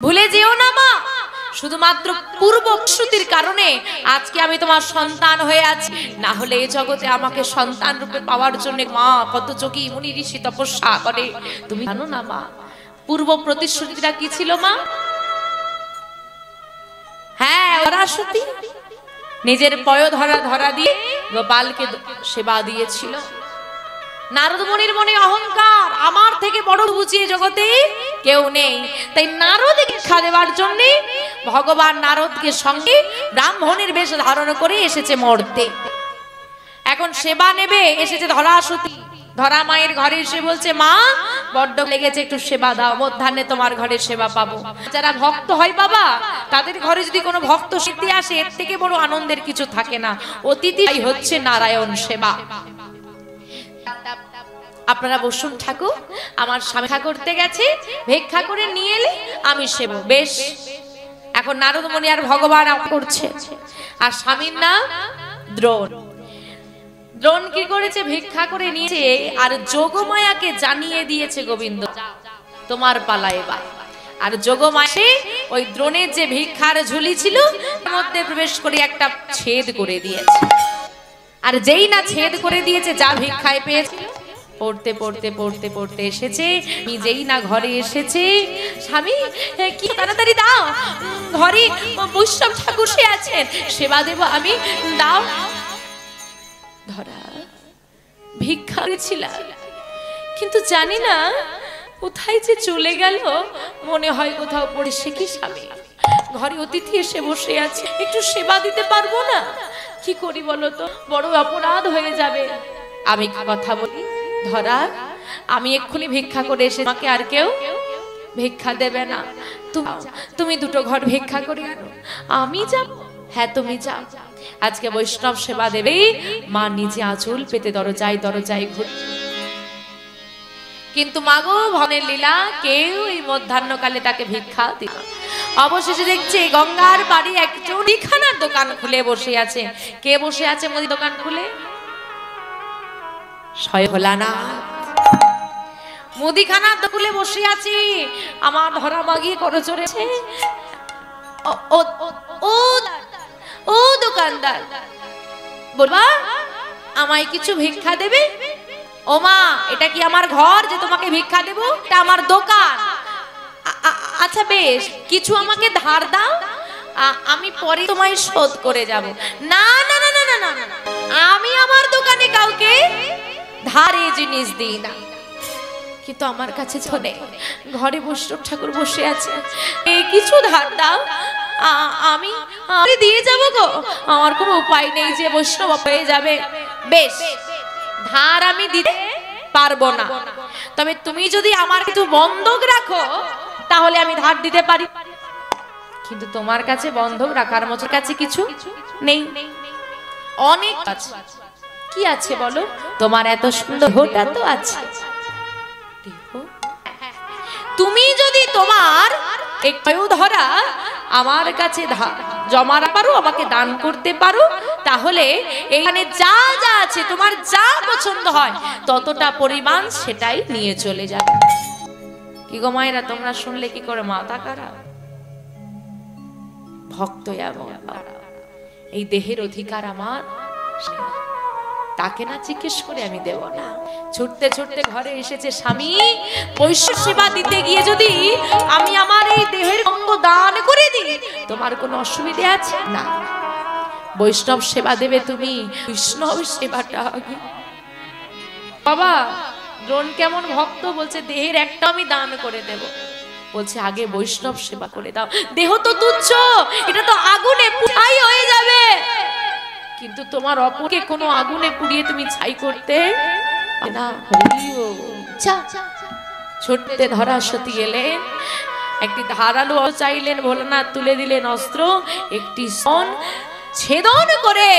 ভুলে যেও না মা, শুধুমাত্র পূর্বশ্রুতির কারণে আজকে আমি তোমার সন্তান হয়ে আছি, না হলে এই জগতে আমাকে সন্তান রূপে পাওয়ার জন্য মা কত যোগী মুনি ঋষি তপস্যা করে। তুমি জানো না মা, পূর্ব প্রতিশ্রুতিটা কি ছিল মা? হ্যাঁ, পরাশক্তি নিজের পয় ধরা দিয়ে গোপালকে সেবা দিয়েছিল। নারদ মুনির মনে অহংকার, আমার থেকে বড় বুঝিয়ে জগতে কেউ নেই, তাই নারদকে শিক্ষা দেওয়ার জন্য ভগবান নারদকে সঙ্গে ব্রাহ্মণের বেশ ধারণ করে এসেছে মর্তে। এখন সেবা নেবে এসেছে ধরাসতী। ধরা মায়ের ঘরে এসে বলছে, মা বড্ড লেগেছে, একটু সেবা দাও, মধ্যাহ্নে তোমার ঘরে সেবা পাবো। যারা ভক্ত হয় বাবা, তাদের ঘরে যদি কোনো ভক্ত সিদ্ধি আসে, এর থেকে বড় আনন্দের কিছু থাকে না। অতিথি হচ্ছে নারায়ণ সেবা। আপনারা বসুন ঠাকুর, আমার স্বামী ভিক্ষা করতে গেছে, ভিক্ষা করে নিয়ে এলে আমি সেব। বেশ, এখন নারদ মুনি আর ভগবান করছে, আর স্বামীর নাম দ্রোণ। দ্রোণ কি করেছে? ভিক্ষা করে নিয়েছে আর যোগমায়াকে জানিয়ে দিয়েছে, গোবিন্দ তোমার পালা এবার। আর যোগমায়া ওই দ্রোণের যে ভিক্ষার ঝুলি ছিল তার মধ্যে প্রবেশ করে একটা ছেদ করে দিয়েছে। আর যেই না ছেদ করে দিয়েছে, যা ভিক্ষায় পেয়েছে পড়তে পড়তে পড়তে পড়তে এসেছে। আমি যেই না ঘরে এসেছে, স্বামী কি তাড়াতাড়ি দাও, ঘরে বৈষ্ণব ঠাকুর সে আছেন, সেবা দেব আমি, দাও। ধরা ভিক্ষা করেছিলাম, কিন্তু জানি না কোথায় যে চলে গেল, মনে হয় কোথাও পড়ে। সে কি স্বামী, ঘরে অতিথি এসে বসে আছে, একটু সেবা দিতে পারবো না? কি করি বলো তো, বড় অপরাধ হয়ে যাবে। আমি কথা বলি, ধরা আমি এক্ষুনি ভিক্ষা করে এসে আমাকে আর কেউ ভিক্ষা দেবে না, তুমি দুটো ঘর ভিক্ষা করে আনো, আমি যাব। হ্যাঁ তুমি যাও, আজকে বৈষ্ণব সেবা দেবে। মা নিজে আঁচল পেতে দরজায় দরজায় ঘুরছে, কিন্তু মাগো ভনের লীলা, কেউ এই মধ্যাহ্নকালে তাকে ভিক্ষা দিল। অবশেষে দেখছে গঙ্গার বাড়ি একজন মুদিখানার দোকান খুলে বসে আছে। কে বসে আছে মুদি দোকান খুলে? ভোলানাথ মুদিখানার দোকানে বসে আছি। আমার ধরা মাগিয়ে করে চড়েছে। ও দোকানদার, বলবা আমায় কিছু ভিক্ষা দেবে? ও মা, এটা কি আমার ঘর যে তোমাকে ভিক্ষা দেব? এটা আমার দোকান। আচ্ছা বেশ, কিছু আমাকে ধার দাও, আমি পরে তোমায় শোধ করে যাব। না না না না না না, আমি আমার দোকানে কাউকে ধারে জিনিস দিই না। কিন্তু আমার কাছে শোনে, ঘরে বৈষ্ণব ঠাকুর বসে আছে, কিছু ধার দাও, আমি দিয়ে যাব গো। আমার কোনো উপায় নেই যে বৈষ্ণব হয়ে যাবে। বেশ, ধার আমি দিতে পারবো না, তবে তুমি যদি আমার কিছু বন্ধক রাখো তাহলে আমি ধার দিতে পারি। কিন্তু তোমার কাছে বন্ধক রাখার মতো কাছে কিছু নেই। অনেক আছে। কি আছে বলো? তোমার এত সুন্দর দেহটা তো আছে। তুমি যদি তোমার একটু ধরা আমার কাছে জমা পারো, আমাকে দান করতে পারো, তাহলে এইখানে যা যা আছে তোমার যা পছন্দ হয় ততটা পরিমাণ সেটাই নিয়ে চলে যাবে। কি গো মায়েরা, তোমরা শুনলে কি করে মাথা খারাপ? ভক্ত এমন, এই দেহের অধিকার আমার, তাকে না জিজ্ঞেস করে আমি দেব না। ছুটতে ছুটতে ঘরে এসেছে স্বামী। বৈষ্ণব সেবা দিতে গিয়ে যদি আমি আমার এই দেহের অঙ্গ দান করে দিই, তোমার কোনো অসুবিধা আছে? না, বৈষ্ণব সেবা দেবে তুমি, বৈষ্ণব সেবাটা আগে। বাবা দ্রোণ কেমন ভক্ত, বলছে দেহের একটা আমি দান করে দেব। বলছে আগে বৈষ্ণব সেবা করে দাও। দেহ তো তুচ্ছ, এটা তো আগুনে পুড়াই হয়ে যাবে, কিন্তু তোমার অপরকে কোনো আগুনে পুড়িয়ে তুমি ছাই করতে না। ছোটতে ধরা সতী এলেন, একটি ধারালো চাইলেন, ভোলানাথ তুলে দিলেন অস্ত্র, একটি সন ছেদন করে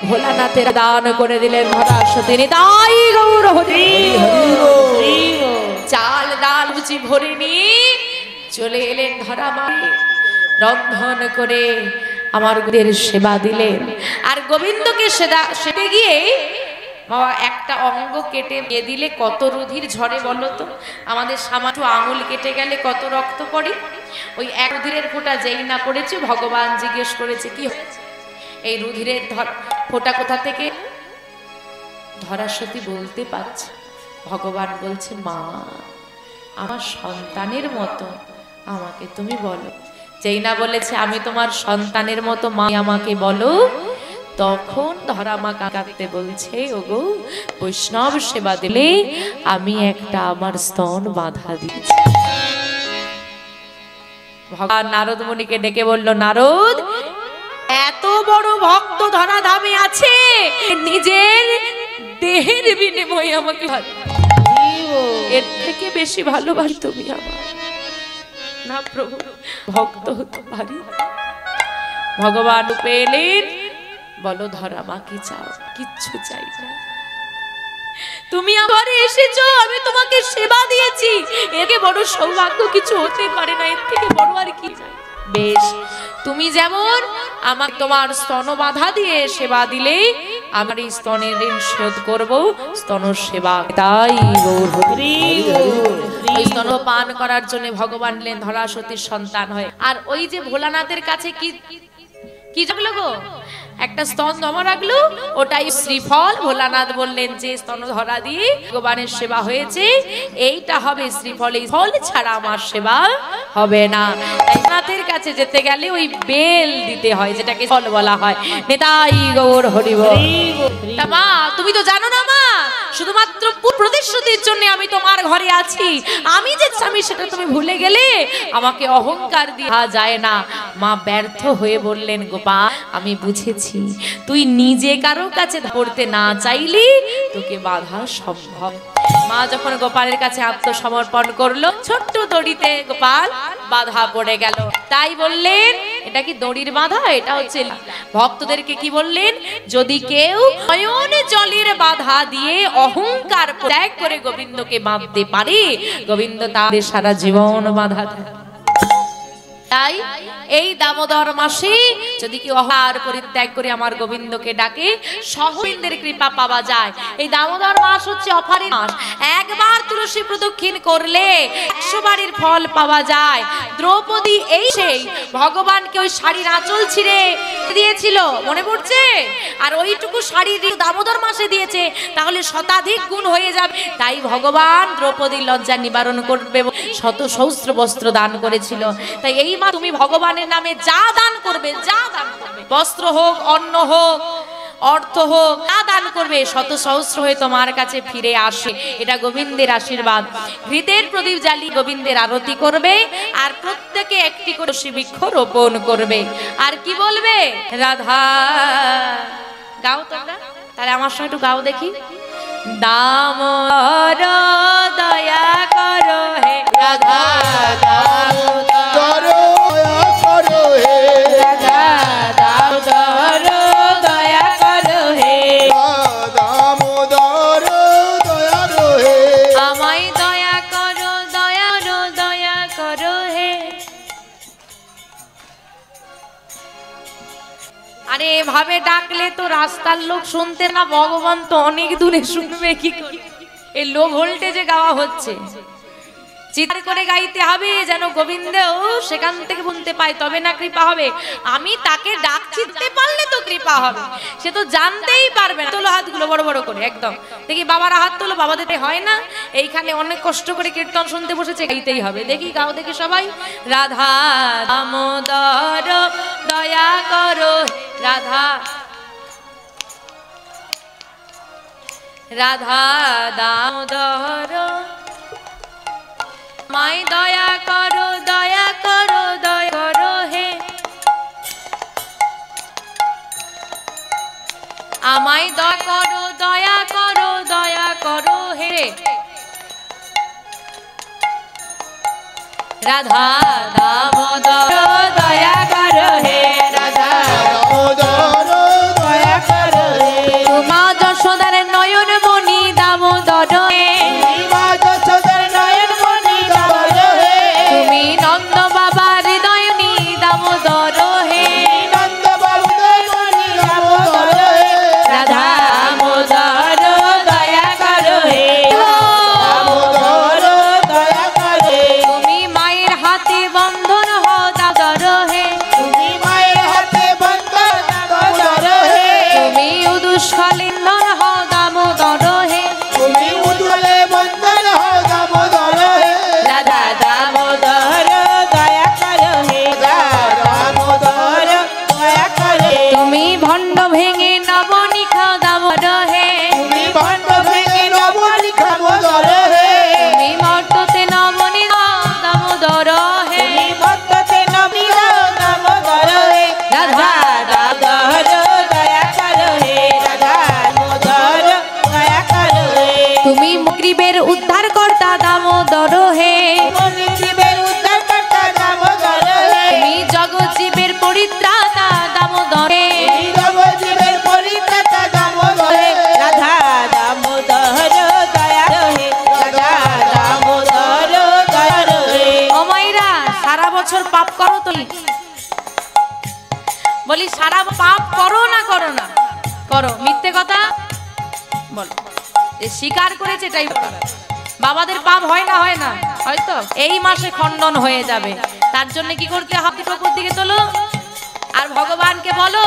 ভোলানাথের দান করে দিলেন ধরা সতী। তাই গৌর হরি হরি, চাল ডাল লুচি ভরে নিয়ে চলে এলেন ধরা মায়ে, রন্ধন করে আমার গুরুদের সেবা দিলেন। আর গোবিন্দকে সেদে গিয়ে একটা অঙ্গ কেটে দিয়ে দিলে কত রুধির ঝরে বলো তো? আমাদের সামান্য আঙুল কেটে গেলে কত রক্ত পড়ে। ওই এক রুধিরের ফোঁটা যেই না পড়েছে ভগবান জিজ্ঞেস করেছে কি এই রুধিরের ফোঁটা কোথা থেকে? ধরাসতী বলতে পারছে। ভগবান বলছে মা আমার সন্তানের মতো আমাকে তুমি বলো। যেই না বলেছে আমি তোমার সন্তানের মতো মা আমাকে বলো, তখন ধরা মা কাঁদতে বলছে ওগো বৈষ্ণব সেবা দিলে আমি একটা আমার স্তন বাঁধা দিয়েছি। ভগবান নারদ মুনিকে ডেকে বলল নারদ এত বড় ভক্ত ধরা ধামে আছে, নিজের দেহের বিনিময়ে আমাকে এর থেকে বেশি ভালোবাসি তুমি আমার না প্রভু ভক্ত হতে পারি। ভগবান পেলেন বলো ধরা মা কি চাও? কিচ্ছু চাই না, তুমি আমারে এসেছো আমি তোমাকে সেবা দিয়েছি, একে বড় সৌভাগ্য কিছু হতে পারে না, এর থেকে বড় আর কি চাই? বেশ তুমি যেমন আমাকে তোমার স্তন বাঁধা দিয়ে সেবা দিলে আমার এই স্তনের ঋণ শোধ করবো, স্তন সেবা তাই ওই স্তন পান করার জন্য ভগবান এলেন ধরাসতীর সন্তান হয়ে। আর ওই যে ভোলানাথের কাছে কি কি জাগলো গো, একটা স্তন জমা রাখলো, ওটাই শ্রীফল। ভোলানাথ বললেন যে স্তন ধরা দিয়ে ভগবানের সেবা হয়েছে এইটা হবে শ্রীফল, এই ফল ছাড়া আমার সেবা হবে না। নাথের কাছে যেতে গেলে ওই বেল দিতে হয় যেটাকে ফল বলা হয়। নেতাই গৌর হরি বল। তা মা তুমি তো জানো না মা, শুধুমাত্র প্রতিশ্রুতির জন্য আমি তোমার ঘরে আছি, আমি যে স্বামী সেটা তুমি ভুলে গেলে, আমাকে অহংকার দেওয়া যায় না। মা ব্যর্থ হয়ে বললেন গোপাল আমি বুঝেছি তুই নিজে কারো কাছে পড়তে না চাইলি তোকে বাধা সম্ভব। মা যখন গোপালের কাছে আত্মসমর্পণ করলো ছোট্ট দড়িতে গোপাল বাধা পড়ে গেল। তাই বললেন এটা কি দড়ির বাধা, এটা হচ্ছে ভক্তদেরকে কি বললেন, যদি কেউ নয়ন জলের বাধা দিয়ে অহংকার ত্যাগ করে গোবিন্দকে বাঁধতে পারে গোবিন্দ তাদের সারা জীবন বাধা থাকে। তাই এই দামোদর মাসে যদি কেউ অহংকার পরিত্যাগ করে আমার গোবিন্দকে ডাকে সহবিন্দের কৃপা পাওয়া যায়। এই দামোদর মাস হচ্ছে অফারের মাস, একবার তুলসী প্রদক্ষিণ করলে 100 বারের ফল পাওয়া যায়। দ্রৌপদী এই সেই ভগবানকে ওই শাড়ির আঁচল ছিঁড়ে দিয়েছিল মনে পড়ছে, আর ওইটুকু শাড়ি দামোদর মাসে দিয়েছে, তাহলে শতাধিক গুণ হয়ে যাবে। তাই ভগবান দ্রৌপদীর লজ্জা নিবারণ করবে শত সহস্র বস্ত্র দান করেছিল। তাই এই মা তুমি ভগবানের নামে যা দান করবে, যা দান করবে, বস্ত্র হোক অন্ন হোক অর্থ হোক যা দান করবে শত সহস্র হয়ে তোমার কাছে ফিরে আসে। এটা গোবিন্দের আশীর্বাদ। হৃদের প্রদীপ জ্বালি গোবিন্দের আরতি করবে আর প্রত্যেকে একটি করে বৃক্ষ রোপণ করবে। আর কি বলবে রাধা গাও তোমরা, তাহলে আমার সঙ্গে একটু গাও দেখি। দামোদর দয়া করো হে রাধা, দামোদর দয়া করো হে রাধা, দামোদর দয়া করো হে, দামোদর দয়া করো হে, আমায় দয়া করো দয়া করো হে। আরে এভাবে ডাকলে তো রাস্তার লোক শুনতে না, ভগবান তো অনেক দূরে শুনবে কি করে? এই লো ভোল্টেজে গাওয়া হচ্ছে, চিৎকার করে গাইতে হবে যেন গোবিন্দও সেখান থেকে শুনতে পায়, তবে না কৃপা হবে। আমি তাকে ডাক চিনতে পারলে তো কৃপা হবে, সে তো জানতেই পারবে না। তোলো হাতগুলো বড় বড় করে একদম দেখি, বাবারা হাত তোলো, বাবাদের হয় না। এইখানে অনেক কষ্ট করে কীর্তন শুনতে বসেছে, গাইতেই হবে। দেখি গাও দেখি সবাই। রাধা দামোদর দয়া করো রাধা, রাধা দামোদর মায় দয়া করো দয়া করো হে, আমায় দয়া করো হে, রাধা দামোদর দয়া করো হে, রাধা দামোদর দয়া করো হে, মা যশোদার নয়ন মণি দামোদর হে, মা যশোদার নয়ন মণি দামোদর হে, তুমি নন্দ বাবা হৃদয়নি দামোদর হে, নন্দ বাবা মণি দামোদর হে, রাধা দামোদর দয়া করো হে, দামোদর দয়া করো হে, তুমি মায়ের হাতে বন্ধন বলি সারা পাপ করো না করো না করো, মিথ্যে কথা বলো, স্বীকার করেছে এটাই। বাবাদের পাপ হয় না, হয় না, হয়তো এই মাসে খণ্ডন হয়ে যাবে। তার জন্য কি করতে হবে? উপর দিকে তোলো আর ভগবানকে বলো